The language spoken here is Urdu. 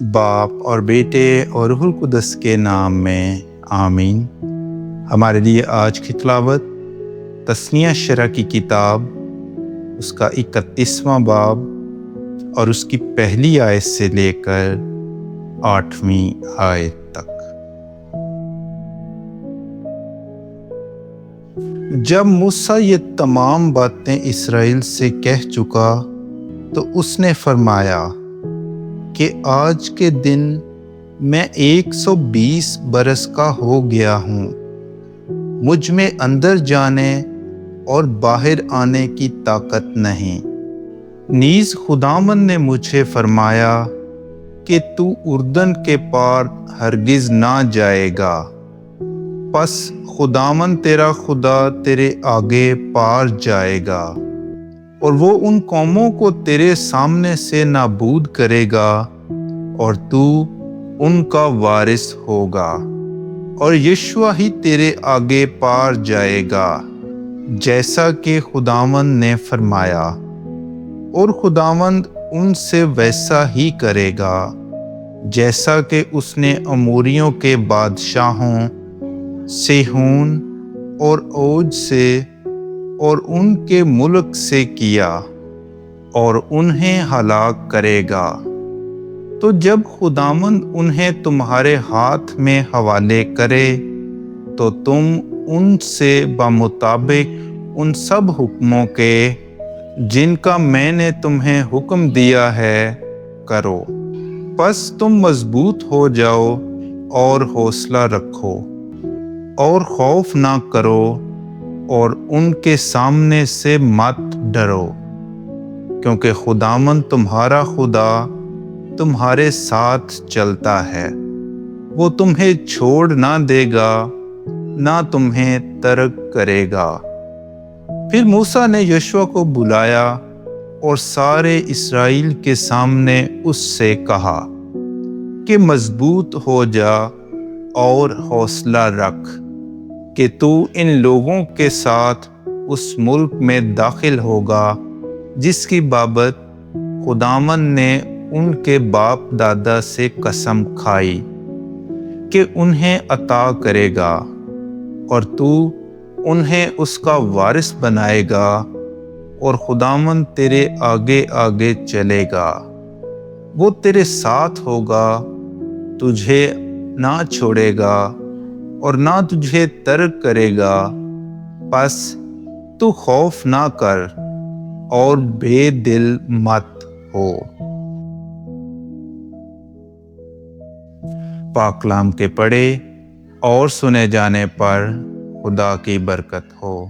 باپ اور بیٹے اور روح القدس کے نام میں آمین۔ ہمارے لیے آج کی تلاوت تثنیہ شرح کی کتاب، اس کا 31واں باب اور اس کی پہلی آیت سے لے کر 8ویں آیت تک۔ جب موسیٰ یہ تمام باتیں اسرائیل سے کہہ چکا تو اس نے فرمایا کہ آج کے دن میں 120 برس کا ہو گیا ہوں، مجھ میں اندر جانے اور باہر آنے کی طاقت نہیں۔ نیز خداوند نے مجھے فرمایا کہ تو اردن کے پار ہرگز نہ جائے گا، پس خداوند تیرا خدا تیرے آگے پار جائے گا، اور وہ ان قوموں کو تیرے سامنے سے نابود کرے گا اور تو ان کا وارث ہوگا، اور یشوع ہی تیرے آگے پار جائے گا، جیسا کہ خداوند نے فرمایا۔ اور خداوند ان سے ویسا ہی کرے گا جیسا کہ اس نے اموریوں کے بادشاہوں سیہون اور اوج سے اور ان کے ملک سے کیا، اور انہیں ہلاک کرے گا۔ تو جب خداوند انہیں تمہارے ہاتھ میں حوالے کرے تو تم ان سے بمطابق ان سب حکموں کے جن کا میں نے تمہیں حکم دیا ہے کرو۔ پس تم مضبوط ہو جاؤ اور حوصلہ رکھو، اور خوف نہ کرو اور ان کے سامنے سے مت ڈرو، کیونکہ خداوند تمہارا خدا تمہارے ساتھ چلتا ہے، وہ تمہیں چھوڑ نہ دے گا نہ تمہیں ترک کرے گا۔ پھر موسیٰ نے یشوع کو بلایا اور سارے اسرائیل کے سامنے اس سے کہا کہ مضبوط ہو جا اور حوصلہ رکھ کہ تو ان لوگوں کے ساتھ اس ملک میں داخل ہوگا جس کی بابت خداوند نے ان کے باپ دادا سے قسم کھائی کہ انہیں عطا کرے گا، اور تو انہیں اس کا وارث بنائے گا، اور خداوند تیرے آگے آگے چلے گا، وہ تیرے ساتھ ہوگا، تجھے نہ چھوڑے گا اور نہ تجھے ترک کرے گا، پس تو خوف نہ کر اور بے دل مت ہو۔ پاک کلام کے پڑھے اور سنے جانے پر خدا کی برکت ہو۔